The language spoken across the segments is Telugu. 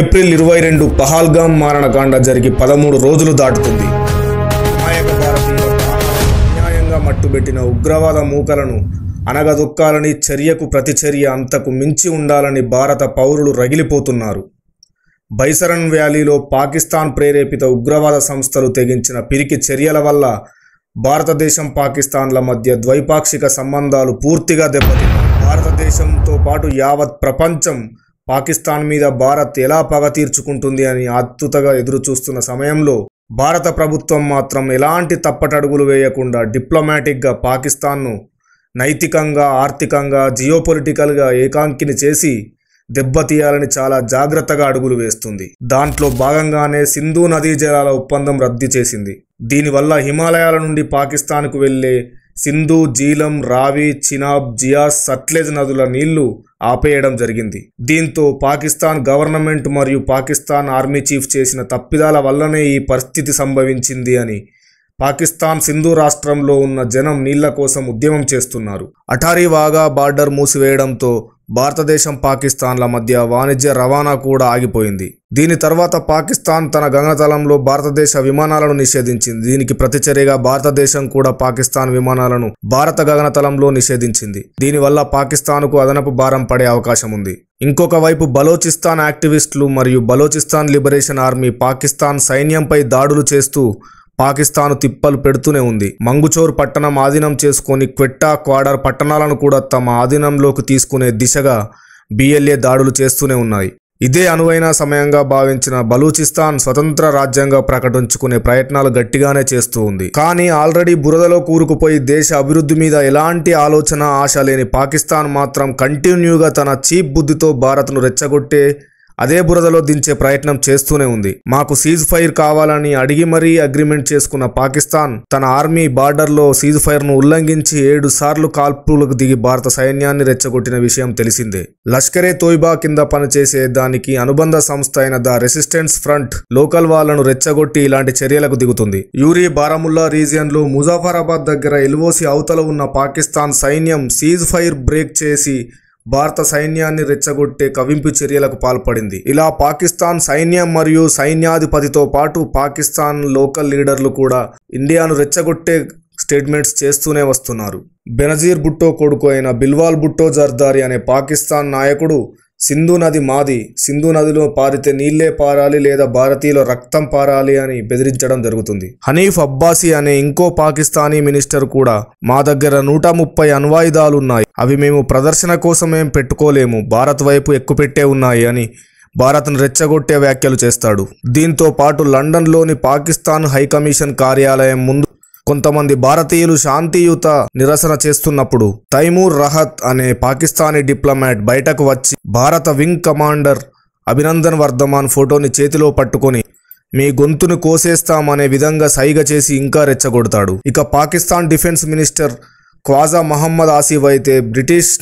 ఏప్రిల్ 22 పహల్గామ్ మారణకాండ జరిగి 13 రోజులు దాటుతుంది. అమాయక భారతీయులకు అన్యాయంగా మట్టుబెట్టిన ఉగ్రవాద మూకలను అనగదొక్కాలని, చర్యకు ప్రతిచర్య అంతకు మించి ఉండాలని భారత పౌరులు రగిలిపోతున్నారు. బైసరన్ వ్యాలీలో పాకిస్తాన్ ప్రేరేపిత ఉగ్రవాద సంస్థలు తెగించిన పిరికి చర్యల వల్ల భారతదేశం పాకిస్తాన్ల మధ్య ద్వైపాక్షిక సంబంధాలు పూర్తిగా దెబ్బతిన్నాయి. భారతదేశంతో పాటు యావత్ ప్రపంచం పాకిస్తాన్ మీద భారత్ ఎలా పగ తీర్చుకుంటుంది అని ఆతృతగా ఎదురుచూస్తున్న సమయంలో భారత ప్రభుత్వం మాత్రం ఎలాంటి తప్పటడుగులు వేయకుండా డిప్లొమాటిక్గా పాకిస్తాన్ను నైతికంగా, ఆర్థికంగా, జియోపొలిటికల్గా ఏకాంకిని చేసి దెబ్బతీయాలని చాలా జాగ్రత్తగా అడుగులు వేస్తుంది. దాంట్లో భాగంగానే సింధు నదీ జలాల ఒప్పందం రద్దు చేసింది. దీనివల్ల హిమాలయాల నుండి పాకిస్తాన్కు వెళ్లే సింధు, జీలం, రావి, చినాబ్, జియాస్, సట్లెజ్ నదుల నీళ్లు ఆపేయడం జరిగింది. దీంతో పాకిస్తాన్ గవర్నమెంట్ మరియు పాకిస్తాన్ ఆర్మీ చీఫ్ చేసిన తప్పిదాల వల్లనే ఈ పరిస్థితి సంభవించింది అని పాకిస్తాన్ సింధు రాష్ట్రంలో ఉన్న జనం నీళ్ల కోసం ఉద్యమం చేస్తున్నారు. అటారీ వాఘా బార్డర్ మూసివేయడంతో భారతదేశం పాకిస్తాన్ల మధ్య వాణిజ్య రవాణా కూడా ఆగిపోయింది. దీని తర్వాత పాకిస్తాన్ తన గగనతలంలో భారతదేశ విమానాలను నిషేధించింది. దీనికి ప్రతిచర్యగా భారతదేశం కూడా పాకిస్తాన్ విమానాలను భారత గగనతలంలో నిషేధించింది. దీనివల్ల పాకిస్తాన్కు అదనపు భారం పడే అవకాశం ఉంది. ఇంకొక వైపు బలోచిస్తాన్ యాక్టివిస్టులు మరియు బలోచిస్తాన్ లిబరేషన్ ఆర్మీ పాకిస్తాన్ సైన్యంపై దాడులు చేస్తూ పాకిస్తాన్ తిప్పలు పెడుతూనే ఉంది. మంగుచోర్ పట్టణం ఆధీనం చేసుకొని క్వెట్టా, క్వాడర్ పట్టణాలను కూడా తమ ఆధీనంలోకి తీసుకునే దిశగా BLA దాడులు చేస్తూనే ఉన్నాయి. ఇదే అనువైన సమయంగా భావించిన బలూచిస్తాన్ స్వతంత్ర రాజ్యంగా ప్రకటించుకునే ప్రయత్నాలు గట్టిగానే చేస్తూ ఉంది. కానీ ఆల్రెడీ బురదలో కూరుకుపోయి దేశ అభివృద్ధి మీద ఎలాంటి ఆలోచన, ఆశ లేని పాకిస్తాన్ మాత్రం కంటిన్యూగా తన చీప్ బుద్ధితో భారత్ను రెచ్చగొట్టే అదే బురదలో దించే ప్రయత్నం చేస్తూనే ఉంది. మాకు సీజ్ ఫైర్ కావాలని అడిగి మరీ అగ్రిమెంట్ చేసుకున్న పాకిస్తాన్ తన ఆర్మీ బార్డర్లో సీజ్ ఫైర్ను ఉల్లంఘించి 7 సార్లు కాల్పులకు దిగి భారత సైన్యాన్ని రెచ్చగొట్టిన విషయం తెలిసిందే. లష్కరే తోయిబా కింద పనిచేసే దానికి అనుబంధ సంస్థ అయిన ద రెసిస్టెన్స్ ఫ్రంట్ లోకల్ వాళ్లను రెచ్చగొట్టి ఇలాంటి చర్యలకు దిగుతుంది. యూరి బారాముల్లా రీజియన్లో ముజాఫరాబాద్ దగ్గర LOC అవతల ఉన్న పాకిస్తాన్ సైన్యం సీజ్ ఫైర్ బ్రేక్ చేసి భారత సైన్యాన్ని రెచ్చగొట్టే కవింపు చర్యలకు పాల్పడింది. ఇలా పాకిస్తాన్ సైన్యం మరియు సైన్యాధిపతితో పాటు పాకిస్తాన్ లోకల్ లీడర్లు కూడా ఇండియాను రెచ్చగొట్టే స్టేట్మెంట్స్ చేస్తూనే వస్తున్నారు. బెనజీర్ భుట్టో కొడుకు అయిన బిల్వాల్ భుట్టో జర్దారి అనే పాకిస్తాన్ నాయకుడు సింధు నది మాది, సింధు నదిలో పారితే నీళ్లే పారాలి లేదా భారతీయుల రక్తం పారాలి అని బెదిరించడం జరుగుతుంది. హనీఫ్ అబ్బాసీ అనే ఇంకో పాకిస్తానీ మినిస్టర్ కూడా మా దగ్గర 130 అణ్వాయుధాలున్నాయి, అవి మేము ప్రదర్శన కోసమేం పెట్టుకోలేము, భారత్ వైపు ఎక్కుపెట్టే ఉన్నాయి అని భారత్ను రెచ్చగొట్టే వ్యాఖ్యలు చేస్తాడు. దీంతో పాటు లండన్లోని పాకిస్తాన్ హైకమిషన్ కార్యాలయం ముందు కొంతమంది భారతీయులు శాంతియుత నిరసన చేస్తున్నప్పుడు తైమూర్ రహత్ అనే పాకిస్తానీ డిప్లొమాట్ బయటకు వచ్చి భారత వింగ్ కమాండర్ అభినందన్ వర్ధమాన్ ఫోటోని చేతిలో పట్టుకొని మీ గొంతును కోసేస్తామనే విధంగా సైగ చేసి ఇంకా రెచ్చగొడతాడు. ఇక పాకిస్తాన్ డిఫెన్స్ మినిస్టర్ ఖ్వాజా మహమ్మద్ ఆసిఫ్ అయితే బ్రిటిష్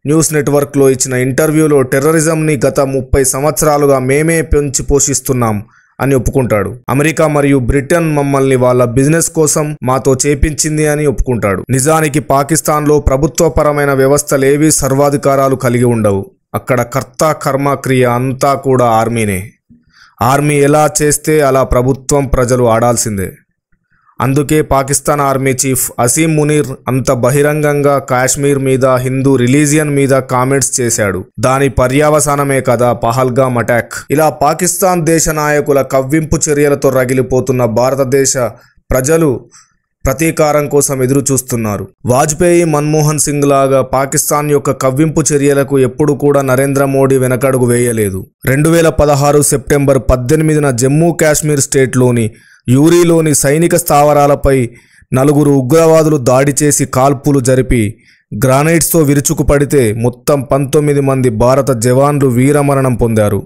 న్యూస్ నెట్వర్క్లో ఇచ్చిన ఇంటర్వ్యూలో టెర్రరిజంని గత 30 సంవత్సరాలుగా మేమే పెంచి పోషిస్తున్నాం అని ఒప్పుకుంటాడు. అమెరికా మరియు బ్రిటన్ మమ్మల్ని వాళ్ళ బిజినెస్ కోసం మాతో చేపించింది అని ఒప్పుకుంటాడు. నిజానికి పాకిస్తాన్లో ప్రభుత్వపరమైన వ్యవస్థలేవీ సర్వాధికారాలు కలిగి ఉండవు. అక్కడ కర్త కర్మ క్రియ అంతా కూడా ఆర్మీనే. ఆర్మీ ఎలా చేస్తే అలా ప్రభుత్వం, ప్రజలు ఆడాల్సిందే. అందుకే పాకిస్తాన్ ఆర్మీ చీఫ్ అసీం మునీర్ అంత బహిరంగంగా కాశ్మీర్ మీద, హిందూ రిలీజియన్ మీద కామెంట్స్ చేశాడు. దాని పర్యవసానమే కదా పహల్గామ్ అటాక్. ఇలా పాకిస్తాన్ దేశ నాయకుల కవ్వింపు చర్యలతో రగిలిపోతున్న భారతదేశ ప్రజలు ప్రతీకారం కోసం ఎదురు చూస్తున్నారు. వాజ్పేయి, మన్మోహన్ సింగ్ లాగా పాకిస్తాన్ యొక్క కవ్వింపు చర్యలకు ఎప్పుడు కూడా నరేంద్ర మోడీ వెనకడుగు వేయలేదు. 2016 సెప్టెంబర్ 18న జమ్మూ కాశ్మీర్ స్టేట్లోని యూరీలోని సైనిక స్థావరాలపై 4 ఉగ్రవాదులు దాడి చేసి కాల్పులు జరిపి గ్రానైట్స్తో విరుచుకుపడితే మొత్తం 19 మంది భారత జవాన్లు వీరమరణం పొందారు.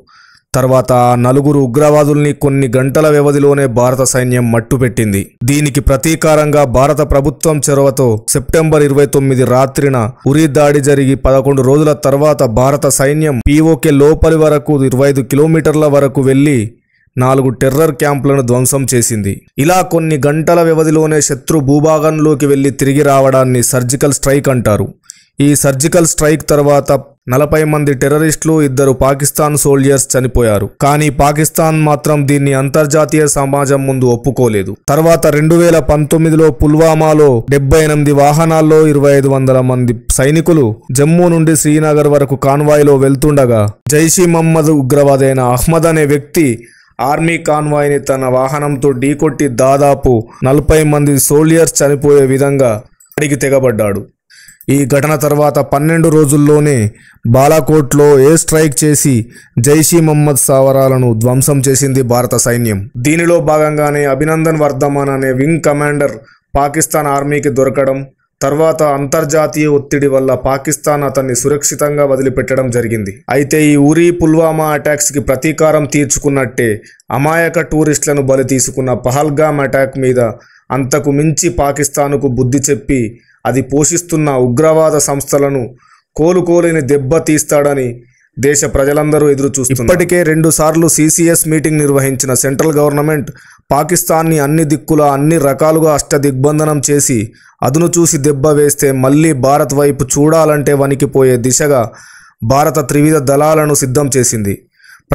తర్వాత ఆ 4 ఉగ్రవాదుల్ని కొన్ని గంటల వ్యవధిలోనే భారత సైన్యం మట్టుపెట్టింది. దీనికి ప్రతీకారంగా భారత ప్రభుత్వం చొరవతో సెప్టెంబర్ 29 రాత్రిన ఉరి దాడి జరిగి 11 రోజుల తర్వాత భారత సైన్యం POK లోపలి వరకు 25 కిలోమీటర్ల వరకు వెళ్లి 4 టెర్రర్ క్యాంపులను ధ్వంసం చేసింది. ఇలా కొన్ని గంటల వ్యవధిలోనే శత్రు భూభాగంలోకి వెళ్లి తిరిగి రావడాన్ని సర్జికల్ స్ట్రైక్ అంటారు. ఈ సర్జికల్ స్ట్రైక్ తర్వాత 40 మంది టెర్రరిస్టులు, 2 పాకిస్తాన్ సోల్జర్స్ చనిపోయారు. కానీ పాకిస్తాన్ మాత్రం దీన్ని అంతర్జాతీయ సమాజం ముందు ఒప్పుకోలేదు. తర్వాత 2019లో పుల్వామాలో 78 వాహనాల్లో 2500 మంది సైనికులు జమ్మూ నుండి శ్రీనగర్ వరకు కాన్వాయ్లో వెళ్తుండగా జైషీ మహమ్మద్ ఉగ్రవాదైన అహ్మద్ అనే వ్యక్తి ఆర్మీ కాన్వాయ్ని తన వాహనంతో ఢీకొట్టి దాదాపు 40 మంది సోల్జర్స్ చనిపోయే విధంగా అడిగి తెగబడ్డాడు. ఈ ఘటన తర్వాత 12 రోజుల్లోనే బాలాకోట్లో ఎయిర్ స్ట్రైక్ చేసి జైషీ మహమ్మద్ స్థావరాలను ధ్వంసం చేసింది భారత సైన్యం. దీనిలో భాగంగానే అభినందన్ వర్ధమాన్ అనే వింగ్ కమాండర్ పాకిస్తాన్ ఆర్మీకి దొరకడం, తర్వాత అంతర్జాతీయ ఒత్తిడి వల్ల పాకిస్తాన్ అతన్ని సురక్షితంగా వదిలిపెట్టడం జరిగింది. అయితే ఈ ఉరీ, పుల్వామా అటాక్స్కి ప్రతీకారం తీర్చుకున్నట్టే అమాయక టూరిస్టులను బలి తీసుకున్న పహల్గామ్ అటాక్ మీద అంతకు మించి పాకిస్తాన్కు బుద్ధి చెప్పి అది పోషిస్తున్న ఉగ్రవాద సంస్థలను కోలుకోలేని దెబ్బ తీస్తాడని దేశ ప్రజలందరూ ఎదురు చూస్తున్నారు. ఇప్పటికే 2 సార్లు CCS మీటింగ్ నిర్వహించిన సెంట్రల్ గవర్నమెంట్ పాకిస్తాన్ని అన్ని దిక్కులా అన్ని రకాలుగా అష్టదిగ్బంధనం చేసి అదును చూసి దెబ్బ వేస్తే మళ్ళీ భారత్ వైపు చూడాలంటే వణికిపోయే దిశగా భారత త్రివిధ దళాలను సిద్ధం చేసింది.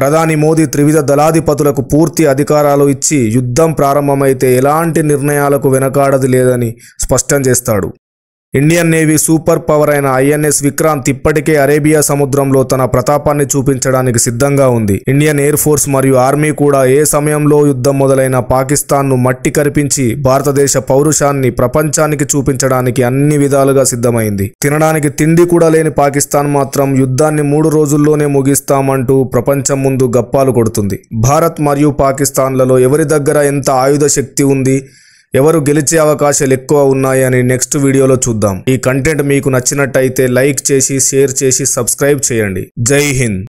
ప్రధాని మోదీ త్రివిధ దళాధిపతులకు పూర్తి అధికారాలు ఇచ్చి యుద్ధం ప్రారంభమైతే ఎలాంటి నిర్ణయాలకు వెనకాడది లేదని స్పష్టం చేస్తాడు. ఇండియన్ నేవీ సూపర్ పవర్ అయిన INS విక్రాంత్ ఇప్పటికే అరేబియా సముద్రంలో తన ప్రతాపాన్ని చూపించడానికి సిద్ధంగా ఉంది. ఇండియన్ ఎయిర్ ఫోర్స్ మరియు ఆర్మీ కూడా ఏ సమయంలో యుద్ధం మొదలైన పాకిస్తాన్ను మట్టి కరిపించి భారతదేశ పౌరుషాన్ని ప్రపంచానికి చూపించడానికి అన్ని విధాలుగా సిద్ధమైంది. తినడానికి తిండి కూడా లేని పాకిస్తాన్ మాత్రం యుద్ధాన్ని 3 రోజుల్లోనే ముగిస్తామంటూ ప్రపంచం ముందు గప్పాలు కొడుతుంది. భారత్ మరియు పాకిస్తాన్లలో ఎవరి దగ్గర ఎంత ఆయుధ శక్తి ఉంది, ఎవరు గెలిచే అవకాశాలు ఎక్కువ ఉన్నాయి అని నెక్స్ట్ వీడియోలో చూద్దాం. ఈ కంటెంట్ మీకు నచ్చినట్టయితే లైక్ చేసి, షేర్ చేసి, సబ్స్క్రైబ్ చేయండి. జై హింద్.